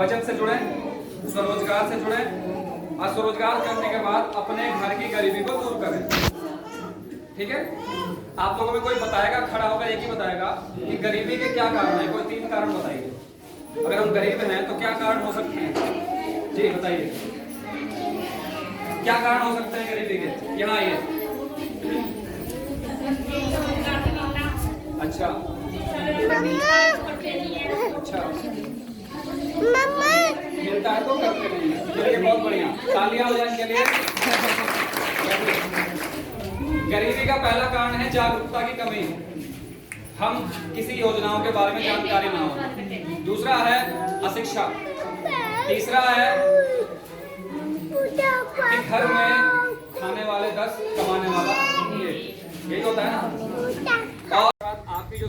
बचत से जुड़े, स्वरोजगार से जुड़े और स्वरोजगार करने के बाद अपने घर की गरीबी को दूर करें। ठीक है, आप लोगों में कोई बताएगा, खड़ा होकर एक ही बताएगा कि गरीबी के क्या कारण है। कोई 3 कारण बताइए। अगर हम गरीब हैं तो क्या कारण हो सकते हैं? जी बताइए, क्या कारण हो सकते हैं गरीबी के? यहाँ आइए। अच्छा अच्छा, मिलता है तो करते नहीं है। चलिए बहुत बढ़िया, तालियां हो जाए इनके लिए। गरीबी का पहला कारण है जागरूकता की कमी। हम किसी योजनाओं के बारे में जानकारी ना हो। दूसरा है अशिक्षा। तीसरा है कि घर में खाने वाले 10, कमाने वाला 1। यही होता है ना। और आपकी जो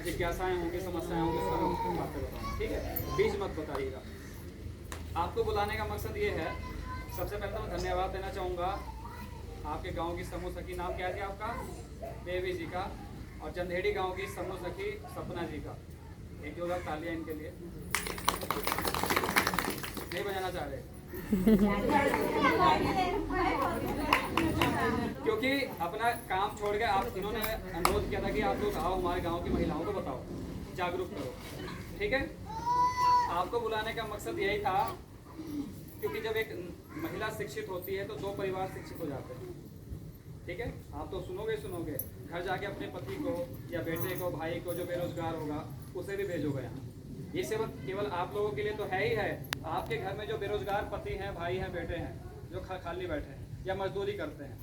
जिज्ञासाएं होंगी, समस्याएं होंगी, सब बातें बताऊंगा। ठीक है, बीच मत बताइएगा। आपको बुलाने का मकसद ये है, सबसे पहले तो मैं धन्यवाद देना चाहूँगा आपके गांव की समूह सखी, नाम क्या है जी आपका? देवी जी का। और चंदेड़ी गांव की समूह सखी सपना जी का। एक जोरदार तालियां इनके लिए। नहीं बजाना चाह रहे क्योंकि अपना काम छोड़ के आप, इन्होंने अनुरोध किया था कि आप लोग आओ, हमारे गांव की महिलाओं को बताओ, जागरूक करो। ठीक है, आपको बुलाने का मकसद यही था क्योंकि जब एक महिला शिक्षित होती है तो 2 परिवार शिक्षित हो जाते हैं। ठीक है, आप तो सुनोगे, घर जाके अपने पति को या बेटे को, भाई को जो बेरोजगार होगा उसे भी भेजोगे यहाँ। ये सिर्फ केवल आप लोगों के लिए तो है ही है। आपके घर में जो बेरोजगार पति हैं, भाई हैं, बेटे हैं, जो खाली बैठे हैं या मजदूरी करते हैं,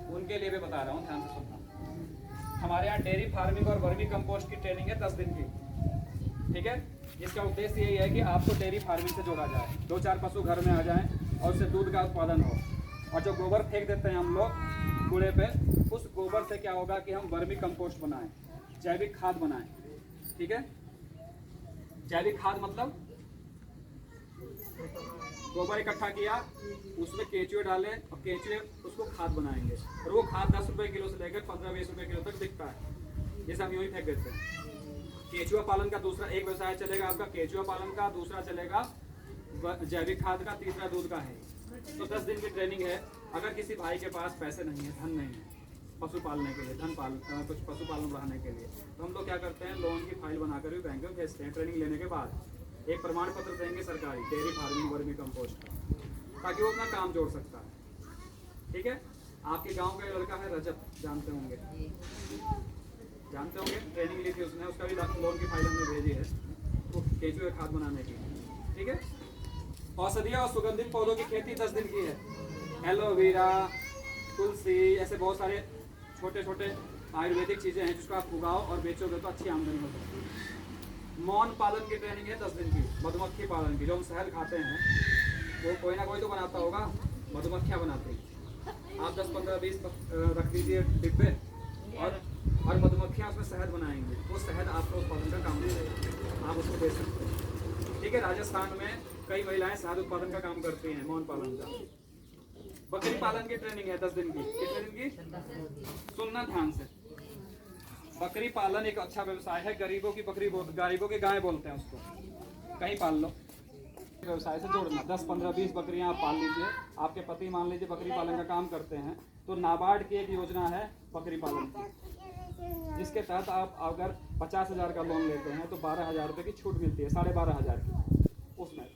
उनके लिए भी बता रहा हूँ, ध्यान से सुनना। हमारे यहाँ डेयरी फार्मिंग और वर्मी कंपोस्ट की ट्रेनिंग है 10 दिन की। ठीक है, इसका उद्देश्य यही है कि आपको डेयरी फार्मिंग से जोड़ा जाए, 2-4 पशु घर में आ जाएं और उससे दूध का उत्पादन हो। और जो गोबर फेंक देते हैं हम लोग कूड़े पे, उस गोबर से क्या होगा कि हम वर्मी कंपोस्ट बनाएं, जैविक खाद बनाएं। ठीक है, जैविक खाद मतलब गोबर इकट्ठा किया, उसमें केचुए डाले और केचुए उसको खाद बनाएंगे। और वो खाद 10 रुपए किलो से लेकर 15-20 रुपए किलो तक बिकता है। जैसे हम यूँ ही फेंक देते हैं। केचुआ पालन का दूसरा एक व्यवसाय चलेगा आपका, केचुआ पालन का। दूसरा चलेगा जैविक खाद का। तीसरा दूध का है। तो 10 दिन की ट्रेनिंग है। अगर किसी भाई के पास पैसे नहीं है, धन नहीं है पशु पालने के लिए, कुछ पशुपालन बढ़ाने के लिए, तो हम लोग क्या करते हैं, लोन की फाइल बनाकर भी बैंक में भेजते हैं। ट्रेनिंग लेने के बाद एक प्रमाण पत्र देंगे सरकारी, डेयरी फार्मिंग वर्मी कंपोस्ट का, ताकि वो अपना काम जोड़ सकता है। ठीक है, आपके गाँव का लड़का है रजत, जानते होंगे, ट्रेनिंग ली थी उसने, उसका भी लोन की फाइल हमने भेजी है तो केचुए खाद बनाने की। ठीक है, औषधीय और सुगंधित पौधों की खेती 10 दिन की है। एलोवेरा, तुलसी, ऐसे बहुत सारे छोटे छोटे आयुर्वेदिक चीज़ें हैं जिसको आप उगाओ और बेचोगे तो अच्छी आमदनी हो सकती है। मौन पालन की ट्रेनिंग है 10 दिन की। मधुमक्खी पालन की, जो हम शहद खाते हैं वो कोई ना कोई तो बनाता होगा, मधुमक्खियाँ बनाते हैं। आप 10, 15, 20 रख दीजिए डिब्बे और मधुमक्खियाँ उसमें शहद बनाएंगे। वो शहद आपको उत्पादन का काम देगा, आप उसको बेच सकते हैं। ठीक है, राजस्थान में कई महिलाएं शहद उत्पादन का काम करती हैं, मौन पालन का। बकरी पालन की ट्रेनिंग है 10 दिन की। कितने दिन की? सुनना ध्यान से। बकरी पालन एक अच्छा व्यवसाय है। गरीबों की बकरी, गरीबों की गाय बोलते हैं उसको, कहीं पाल लो। व्यवसाय से जोड़ना, 10, 15, 20 बकरियां आप पाल लीजिए। आपके पति मान लीजिए बकरी पालन का काम करते हैं, तो नाबार्ड की एक योजना है बकरी पालन की, जिसके तहत आप अगर 50,000 का लोन लेते हैं तो 12,000 रुपये की छूट मिलती है, 12,500 की। उसमें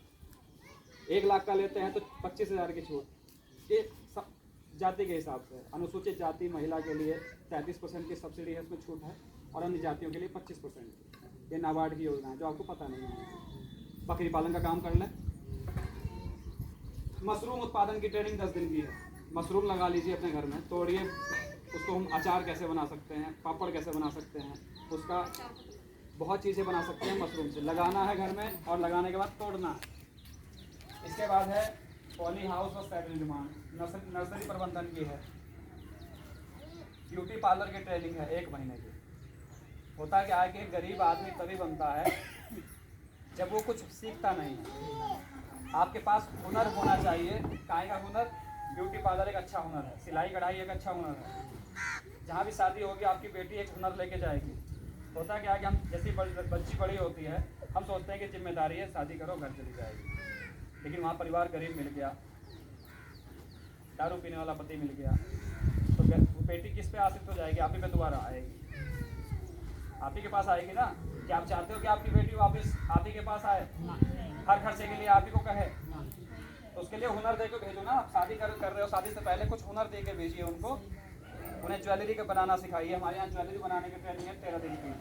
1 लाख का लेते हैं तो 25,000 की छूट। ये जाति के हिसाब से, अनुसूचित जाति महिला के लिए 33% की सब्सिडी है, उसमें छूट है, और अन्य जातियों के लिए 25%। ये नाबार्ड की योजना है, जो आपको पता नहीं है। बकरी पालन का काम कर लें। मशरूम उत्पादन की ट्रेनिंग 10 दिन की है। मशरूम लगा लीजिए अपने घर में, तोड़िए उसको, हम अचार कैसे बना सकते हैं, पापड़ कैसे बना सकते हैं, उसका बहुत चीज़ें बना सकते हैं मशरूम से। लगाना है घर में और लगाने के बाद तोड़ना है। इसके बाद है पॉली हाउस और सेट निर्माण, नर्सरी प्रबंधन की है। ब्यूटी पार्लर की ट्रेनिंग है 1 महीने की। होता क्या है कि गरीब आदमी तभी बनता है जब वो कुछ सीखता नहीं है। आपके पास हुनर होना चाहिए। काहे का हुनर? ब्यूटी पार्लर एक अच्छा हुनर है, सिलाई कढ़ाई एक अच्छा हुनर है। जहाँ भी शादी होगी आपकी बेटी एक हुनर लेके जाएगी। होता क्या है कि हम जैसी बच्ची बड़ी होती है हम सोचते हैं कि जिम्मेदारी है, शादी करो घर चली जाएगी, लेकिन वहाँ परिवार गरीब मिल गया, दारू पीने वाला पति मिल गया, तो बेटी किस पे आश्रित हो जाएगी? आप ही पे दोबारा आएगी, आप ही के पास आएगी ना। क्या आप चाहते हो कि आपकी बेटी वापस आप ही के पास आए, हर खर्चे के लिए आप ही को कहे? तो उसके लिए हुनर दे के भेजो ना। आप शादी कर रहे हो, शादी से पहले कुछ हुनर दे के भेजिए उनको, उन्हें ज्वेलरी का बनाना सिखाइए। हमारे यहाँ ज्वेलरी बनाने की ट्रेनिंग है 13 दिन की,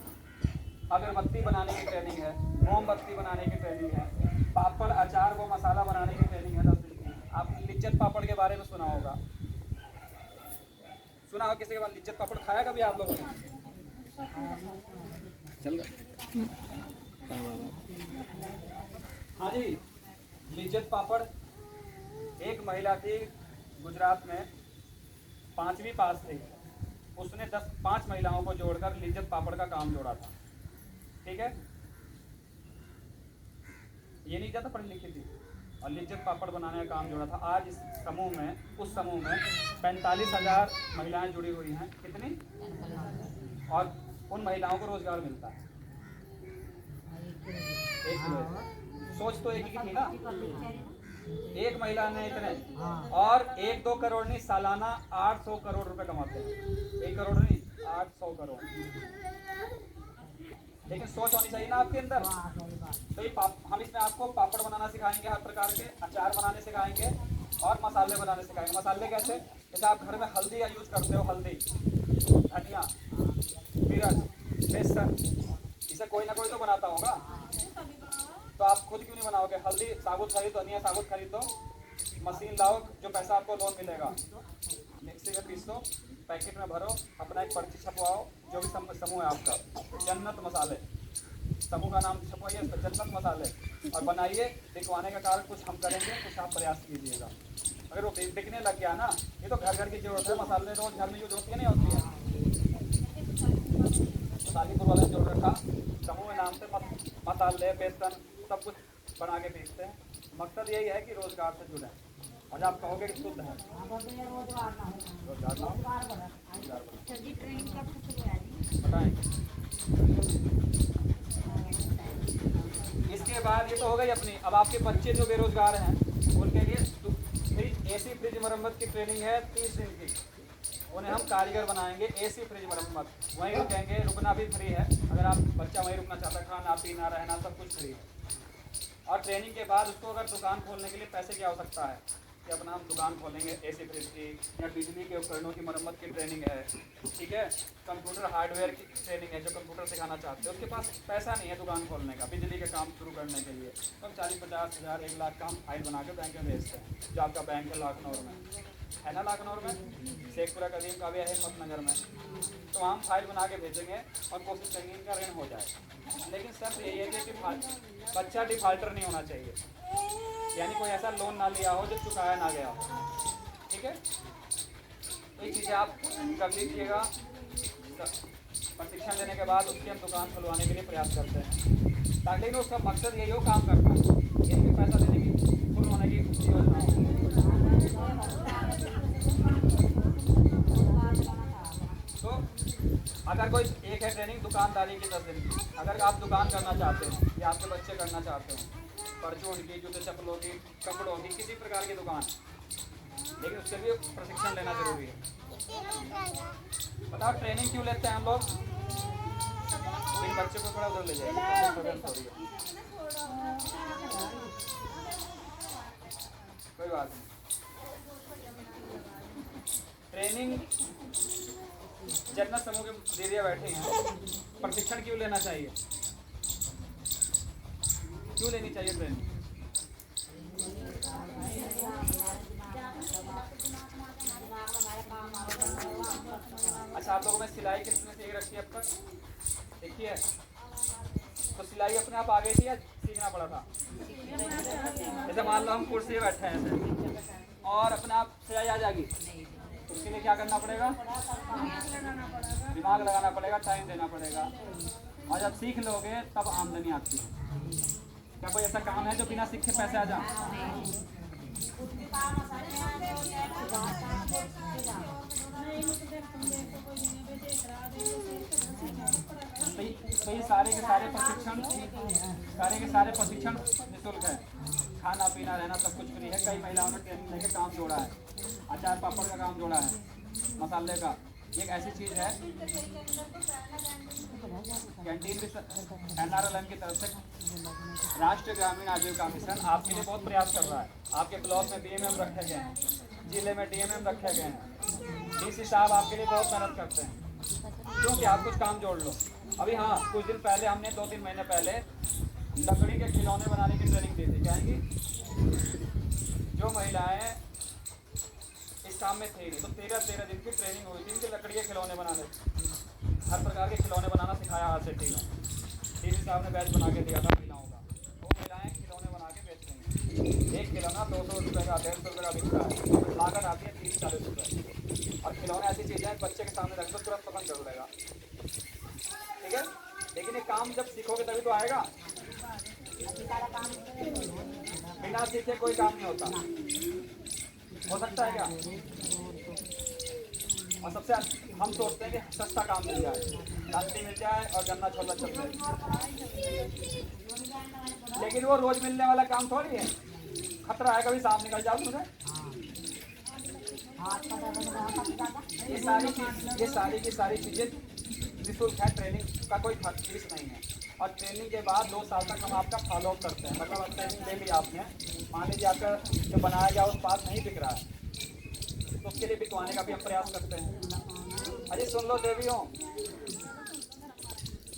अगरबत्ती बनाने की ट्रेनिंग है, मोमबत्ती बनाने की ट्रेनिंग है, पापड़ अचार वो मसाला बनाने की ट्रेनिंग है 10 दिन की। आपने लिज्जत पापड़ के बारे में सुना होगा, सुना हो किसी के बाद लिज्जत पापड़ खाया कभी आप लोगों ने? चल हाँ जी, लिज्जत पापड़। एक महिला थी गुजरात में, 5वीं पास थी, उसने 5 महिलाओं को जोड़कर लिज्जत पापड़ का काम जोड़ा था। ठीक है, ये नहीं जाता पढ़ी लिखी थी, और लिज्जत पापड़ बनाने का काम जोड़ा था। आज इस समूह में, उस समूह में 45,000 महिलाएं जुड़ी हुई हैं। कितनी? और उन महिलाओं को रोजगार मिलता है। सोच तो एक ही थी ना, एक महिला ने इतने, और 1-2 करोड़ नहीं, सालाना 800 करोड़ रुपए कमाते हैं। 1 करोड़ नहीं, 800 करोड़। लेकिन सोच होनी चाहिए ना आपके अंदर। तो ये हम इसमें आपको पापड़ बनाना सिखाएंगे, हर प्रकार के अचार बनाने सिखाएंगे, और मसाले बनाने सिखाएंगे। मसाले कैसे? जैसे आप घर में हल्दी का यूज करते हो, हल्दी, धनिया, मिर्च, बेसन, इसे कोई ना कोई तो बनाता होगा। तो आप खुद क्यों नहीं बनाओगे? हल्दी साबुत खरीदो, धनिया साबुत खरीदो, मशीन लाओ, जो पैसा आपको लोन मिलेगा मिक्सी में पीसो, पैकेट में भरो, अपना एक पर्ची छपवाओ, जो भी समूह है आपका, जन्नत मसाले, समूह का नाम छपवाइए, जन्नत मसाले, और बनाइए। दिखवाने का कारण कुछ हम करेंगे, कुछ आप प्रयास कीजिएगा। अगर वो बिकने लग गया ना, ये तो घर घर की जरूरत है, मसाले रोज घर में यूज होती है, नहीं होती है? शादीपुर वाले जोड़ रखा, समूह नाम से मसाले, बेसन सब कुछ बना के बेचते हैं। मकसद यही है कि रोजगार से जुड़े। और आप कहोगे कि शुद्ध है, बताएंगे। इसके बाद ये तो हो गई अपनी। अब आपके बच्चे जो बेरोजगार हैं उनके लिए एसी फ्रिज मरम्मत की ट्रेनिंग है 30 दिन की। उन्हें हम कारीगर बनाएंगे। एसी फ्रिज मरम्मत, वहीं रुकेंगे, रुकना भी फ्री है। अगर आप बच्चा वहीं रुकना चाहता है, खाना पीना रहना सब कुछ फ्री है। और ट्रेनिंग के बाद उसको अगर दुकान खोलने के लिए पैसे की आवश्यकता है कि अपना हम दुकान खोलेंगे एसी फ्रिज की, या बिजली के उपकरणों की मरम्मत की ट्रेनिंग है, ठीक है, कंप्यूटर हार्डवेयर की ट्रेनिंग है, जो कंप्यूटर सिखाना चाहते हैं, उसके पास पैसा नहीं है दुकान खोलने का, बिजली का काम शुरू करने के लिए, तो हम 40-50 हज़ार 1 लाख का हम फाइल बना के बैंक में भेजते हैं। जो आपका बैंक है लखनऊ में है ना, लखनऊ में शेखपुरा कदीम काव्या है हिम्मतनगर में, तो हम फाइल बना के भेजेंगे और कोशिश करेंगे इनका ऋण हो जाए। लेकिन शर्त यही है कि बच्चा डिफाल्टर नहीं होना चाहिए, यानी कोई ऐसा लोन ना लिया हो जो चुकाया ना गया हो। ठीक है, तो ये चीज़ें आप कर लीजिएगा। प्रशिक्षण लेने के बाद उसकी हम दुकान खुलवाने के लिए प्रयास करते हैं, ताकि उसका मकसद यही हो काम करना, यानी कि पैसा देने की फुल होने की योजना हो। तो अगर कोई एक है ट्रेनिंग दुकानदारी की 10 दिन की, अगर आप दुकान करना चाहते हो या आपके बच्चे करना चाहते हो, परचून की, जूते चप्पलों की, कपड़ों की, किसी प्रकार की दुकान, लेकिन उसके लिए प्रशिक्षण लेना जरूरी है। बताओ ट्रेनिंग क्यों लेते हैं हम लोग? इन बच्चों को थोड़ा उधर ले जाइए, कोई बात नहीं। ट्रेनिंग जन्नत समूह के दीदियाँ बैठे हैं, प्रशिक्षण क्यों लेना चाहिए? क्यों लेनी चाहिए ट्रेनिंग? अच्छा, आप लोगों में सिलाई किसने सीख रखी है अब तक? देखी है? तो सिलाई अपने आप आ गई थी या सीखना पड़ा था? जैसे मान लो हम कुर्सी पे बैठे हैं ऐसे, और अपने आप सिलाई आ जाएगी, उसके लिए क्या करना पड़ेगा? दिमाग लगाना पड़ेगा, टाइम देना पड़ेगा, और जब सीख लोगे तब आमदनी आती है। क्या कोई ऐसा काम है जो बिना सीखे पैसे आ जाए? तो ये सारे के सारे प्रशिक्षण निःशुल्क है। खाना पीना रहना सब कुछ फ्री है। कई महिलाओं ने ट्रेनिंग लेके काम जोड़ा है, अचार पापड़ का काम जोड़ा है, मसाले का। एक ऐसी चीज़ है कैंटीन भी NRLM की तरफ से राष्ट्रीय ग्रामीण आजीविका मिशन आपके लिए बहुत प्रयास कर रहा है। आपके ब्लॉक में BMM रखे गए हैं, जिले में DMM रखे गए हैं, DC साहब आपके लिए बहुत मेहनत करते हैं, क्योंकि आप कुछ काम जोड़ लो। अभी हाँ, कुछ दिन पहले हमने 2-3 महीने पहले लकड़ी के खिलौने बनाने की ट्रेनिंग दी थी। कहेंगी जो महिलाएं इस काम में थी, तो 13 दिन की ट्रेनिंग हुई थी इनके लकड़ी के खिलौने बनाने। हर प्रकार के खिलौने बनाना सिखाया आज से टीम DC साहब ने बैच बना के दिया था महिलाओं का। वो महिलाएं खिलौने बना के बेचती हैं। एक खिलौना 200 रुपये का, 150 रुपये का बिकता है। लागत आती है 30-40 रुपये। और खिलौने ऐसी चीज़ें हैं बच्चे के सामने रख दो तुरंत पसंद कर लेगा, ठीक है। लेकिन ये काम जब सीखोगे तभी तो आएगा। बिना सीखे कोई काम नहीं होता। हो सकता है क्या? और सबसे हम सोचते हैं कि सस्ता काम मिल जाए, नकदी मिल जाए और गन्ना छोला चल जाए, लेकिन वो रोज मिलने वाला काम थोड़ी है। खतरा है कभी सांप निकल जाओ तुझे। ये सारी की सारी चीज़ें निःशुल्क है। ट्रेनिंग का कोई फीस नहीं है। और ट्रेनिंग के बाद 2 साल तक हम आपका फॉलोअप करते हैं। मतलब ट्रेनिंग ले ली आपने, मान लीजिए आपका जो बनाया गया उत्पाद नहीं बिक रहा है, तो उसके लिए बिकवाने का भी हम प्रयास करते हैं। अरे सुन लो देवियों,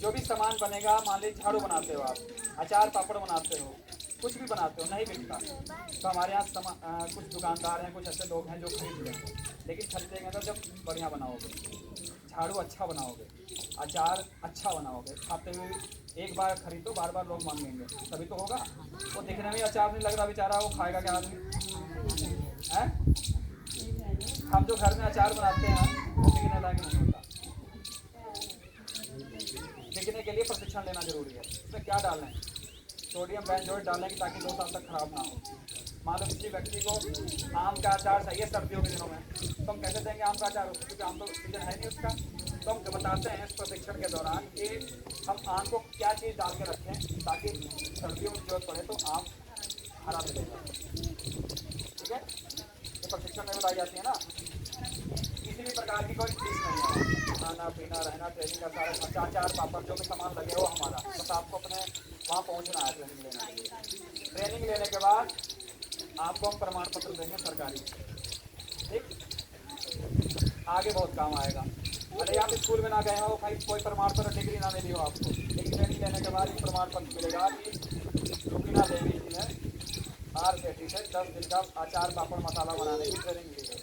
जो भी सामान बनेगा, मान लीजिए झाड़ू बनाते हो आप, अचार पापड़ बनाते हो, कुछ भी बनाते हो, नहीं बिकता, तो हमारे यहाँ कुछ दुकानदार हैं, कुछ ऐसे लोग हैं जो खरीद लेंगे। लेकिन खरीदेंगे तो जब बढ़िया बनाओगे, झाड़ू अच्छा बनाओगे, अचार अच्छा बनाओगे, खाते हुए एक बार खरीदो, बार बार लोग मांगेंगे, तभी तो होगा। वो दिखने में अचार नहीं लग रहा बेचारा, वो खाएगा क्या आदमी है? हम जो घर में अचार बनाते हैं वो बिकने लायक नहीं होता। बिकने के लिए प्रशिक्षण लेना जरूरी है। इसमें क्या डालें? सोडियम बेंजोएट डालें कि ताकि 2 साल तक खराब ना हो। मान लो किसी व्यक्ति को आम का अचार चाहिए सर्दियों के दिनों में, तो हम कैसे देंगे आम का अचार उसको, क्योंकि आम तो सीजन है नहीं उसका। तो हम बताते हैं इस प्रशिक्षण के दौरान कि हम आम को क्या चीज़ डाल के रखें ताकि सर्दियों में जरूरत पड़े तो आम हरा मिलेगा, ठीक है। ये प्रशिक्षण में बताई जाती है ना। किसी भी प्रकार की कोई फीस नहीं है। खाना पीना रहना ट्रेनिंग का सारा खर्चा, अचार पापड़ जो भी सामान लगे हो हमारा, बस आपको अपने वहाँ पहुँचना है ट्रेनिंग लेने के लिए। ट्रेनिंग लेने के बाद आपको हम प्रमाण पत्र देंगे सरकारी, ठीक। आगे बहुत काम आएगा। अरे आप स्कूल में ना गए हो, भाई कोई प्रमाण पत्र डिग्री ना मिली हो आपको, लेकिन ट्रेनिंग लेने के बाद एक प्रमाण पत्र मिलेगा कि रुबीना देवी जी ने RKT से 10 दिन का अचार पापड़ मसाला बनाने की ट्रेनिंग ली है।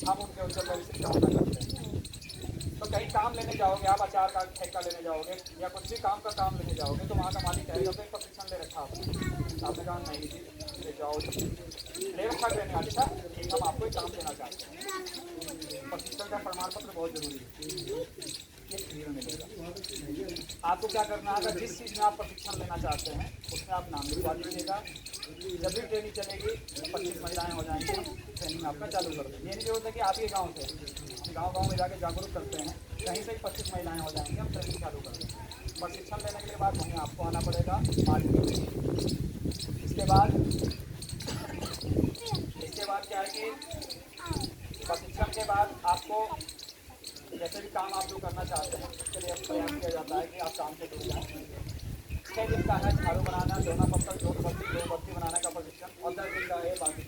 हम उनके उज्जवल भविष्य की कामना करते हैं। तो कहीं काम लेने जाओगे आप, अचार का ठेका लेने जाओगे या कुछ भी काम का काम लेने जाओगे, तो वहाँ का मालिक कहेगा तो प्रशिक्षण ले रखा आपने कहा नहीं जी ले जाओ, ले रखा ट्रेनिंग आज था, ठीक, हम आपको एक काम देना चाहते हैं। प्रशिक्षण का प्रमाण पत्र बहुत जरूरी है, ये फ्री में मिलेगा। आपको क्या करना है, जिस चीज़ में आप प्रशिक्षण लेना चाहते हैं उसमें आप नाम लिखवा दीजिएगा। जब भी ट्रेनिंग चलेगी 25 महिलाएं हो जाएंगी, ट्रेनिंग आपका चालू कर देंगे। ये नहीं जरूरत है कि आप ये गाँव से, गाँव में जाके जागरूक करते हैं, कहीं से ही 25 महिलाएं हो जाएंगी, हम ट्रेनिंग चालू कर देंगे। प्रशिक्षण लेने के बाद वहीं आपको आना पड़ेगा मार्केट। इसके बाद क्या है कि प्रशिक्षण के बाद आपको जैसे भी काम आप जो करना चाहते हैं उसके लिए प्रयास किया जाता है कि आप काम से जुड़ जाएँ। 6 दिन का है झाड़ू बनाना, दोना पत्थर, जोत बत्ती, दो बत्ती बनाने का प्रशिक्षण, और 10 दिन का है बाकी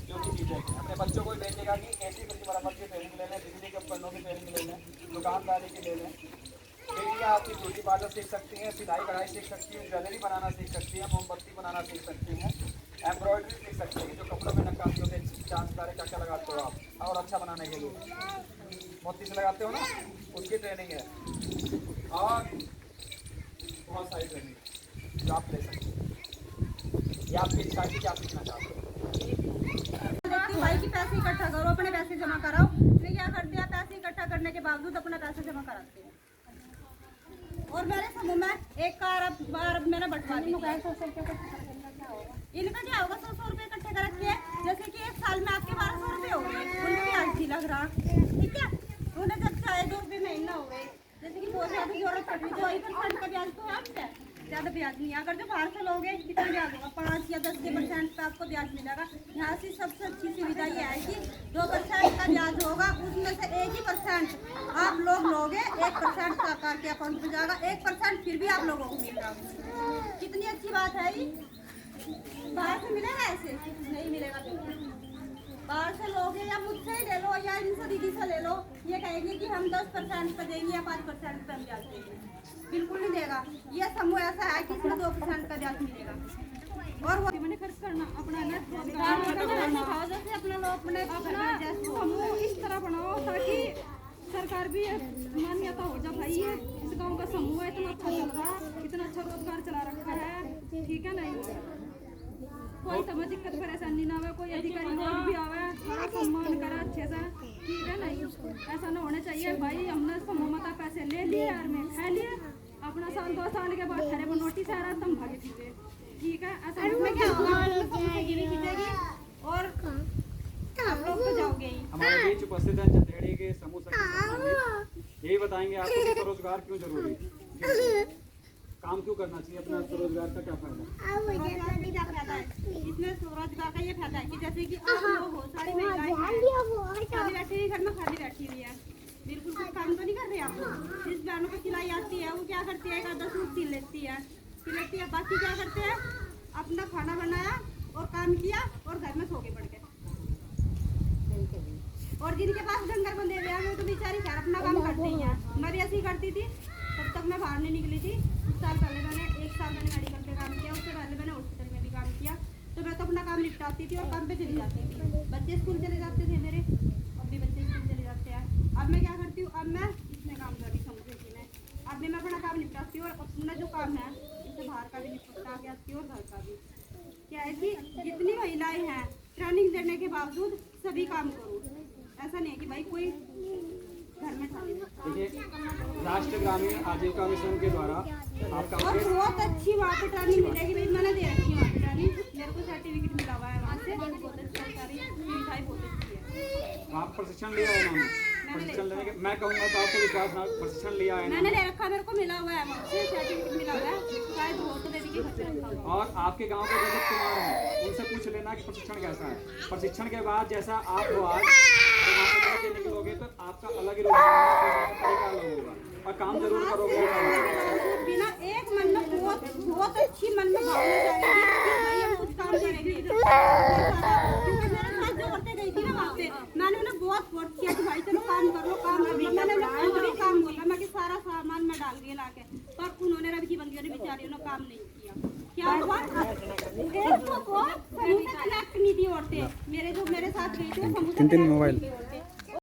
जो भी चीज़ें। अपने बच्चों को भेजेगा कि ऐसी मरम्मत की ट्रेनिंग ले लें, बिजली के उपकरणों की ट्रेनिंग ले लें, दुकानदारी की ले लें। बेटियाँ आपकी ब्यूटी पार्लर सीख सकती हैं, सिलाई कढ़ाई सीख सकती हैं, ज्वेलरी बनाना सीख सकती हैं, मोमबत्ती बनाना सीख सकती हैं, एम्ब्रॉयडरी सीख सकती हैं, जो कपड़ों में नक्काशी होते हैं, चांदकारे क्या क्या लगाते हो आप, और अच्छा बनाने के लिए मोती से लगाते हो ना, उसकी ट्रेनिंग है। और बहुत सारी ट्रेनिंग जो आप ले सकते हैं। ये आपकी इच्छा है कि आप सीखना चाहते हो। भाई की पैसे इकट्ठा करो, अपने पैसे जमा कराओ। ये क्या करते हैं, पैसे इकट्ठा करने के बावजूद अपना पैसे जमा कराते हैं। और मेरे समूह में एक कार अब मैंने बंटवा दी। इनका क्या होगा? 100 रुपए इकट्ठे करा ज़्यादा ब्याज नहीं है। अगर जो बाहर से लोगे कितना ब्याज होगा, 5 या 10% का आपको ब्याज मिलेगा। यहाँ से सबसे अच्छी सुविधा ये है कि 2% का ब्याज होगा, उसमें से 1% आप लोग लोगे, 1% सरकार के अकाउंट में जाएगा, 1% फिर भी आप लोगों को मिलेगा। कितनी अच्छी बात है ये। बाहर से मिलेगा ऐसे नहीं मिलेगा। बाहर से लोगे या मुझसे ही ले लो या इनसे दीदी से ले लो, ये कहेंगे कि हम 10% पे देंगे या 5% पे हम ब्याज देंगे, बिल्कुल नहीं देगा। ये समूह ऐसा है कि इसमें 2% का ब्याज मिलेगा। और वो मैंने खर्च करना अपना जैसे अपना लोग अपने समूह इस तरह बनाओ ताकि सरकार भी मान्यता हो जाए भाई ये इस गाँव का समूह है, इतना अच्छा चल रहा है, इतना अच्छा रोजगार चला रखा है, ठीक है नहीं कोई समझ दिक्कत परेशानी ना आवे, कोई अधिकारी लोग भी आवे सारा सम्मान करे अच्छे से, ठीक है नहीं। ऐसा ना होना चाहिए भाई हमने समूह मता पैसे ले लिए यार में खा लिए अपना 2 साल के बाद खरे पर नोटिस आ रहा तुम भागे पीछे, ठीक है। ऐसा में क्या होगा खींचेगी और आप लोग तो जाओगे ही। हमारे बीच उपस्थित हैं जंदेड़ी के समूह सचिव, यही बताएंगे आपको कि स्वरोजगार क्यों जरूरी है, काम क्यों करना चाहिए, अपना स्वरोजगार का क्या फायदा है। इसमें स्वरोजगार का ये फायदा है कि जैसे कि आप लोग हो सारी महिलाएं खाली बैठी हुई घर में खाली बैठी हुई है, बिल्कुल कुछ काम तो नहीं कर रहे आप लोग। जिस बहनों को सिलाई आती है वो क्या करती है, 10 सूट सिल लेती है, बाकी क्या करते हैं अपना खाना बनाया और काम किया और घर में सो के पड़ गए। और जिनके पास डंगर बंधे हुए हैं वो तो बेचारी घर अपना काम करती हैं। मैं ऐसी करती थी, तब तक मैं बाहर नहीं निकली थी। 1 साल पहले मैंने मेडिकल पे काम किया, उससे पहले मैंने हॉस्पिटल में भी काम किया, तो मैं तो अपना काम निपटाती थी और काम पे चली जाती थी। बच्चे स्कूल चले जाते थे मेरे, अब भी बच्चे स्कूल चले जाते हैं। अब मैं क्या करती हूँ, अब मैं इसमें काम कर रही समझे में, अब मैं अपना काम निपटाती हूँ और अपना जो काम है इससे बाहर का भी निपटा के आती हूँ और घर का भी। क्या है कि जितनी महिलाएं हैं ट्रेनिंग देने के बावजूद सभी काम करूँ, ऐसा नहीं है कि भाई कोई घर में खाली। देखिए राष्ट्रीय ग्रामीण आजीविका मिशन के द्वारा आपका और बहुत अच्छी वहाँ पे ट्रेनिंग मिलेगी भाई, मैंने दे रखी है वहाँ पे ट्रेनिंग, मेरे को सर्टिफिकेट मिला हुआ है वहाँ से, बहुत अच्छी सारी सुविधाएं बहुत अच्छी है। आप प्रशिक्षण लिया है उन्होंने, प्रशिक्षण लेने के मैं कहूँगा तो आपको विश्वास ना, प्रशिक्षण लिया है मैंने ले रखा, मेरे को मिला हुआ है वहाँ से सर्टिफिकेट मिला हुआ है, शायद हो तो देवी के बच्चे रखा हुआ। और आपके गांव के रजत कुमार हैं, उनसे पूछ लेना कि प्रशिक्षण कैसा है। प्रशिक्षण के बाद जैसा आप हो आज तो वहाँ से निकलोगे तो आपका अलग ही तरीका अलग होगा और काम जरूर करोगे। बिना एक मन में बहुत अच्छी मन में भावना जाएगी कि भाई हम कुछ काम करेंगे। क्योंकि मेरे साथ जो औरतें गई थी ना वहाँ पे, मैंने उन्हें बहुत फोर्स किया कि भाई चलो काम कर लो काम कर लो। मैंने उन्हें कोई काम बोला, मैं कि सारा सामान मैं डाल दिया लाके, पर उन्होंने रवि की बंदियों ने बेचारियों ने काम नहीं किया। क्या हुआ, एक तो समूह से कनेक्ट नहीं थी औरतें, मेरे जो मेरे साथ गई थी वो समूह से कनेक्ट नहीं थी।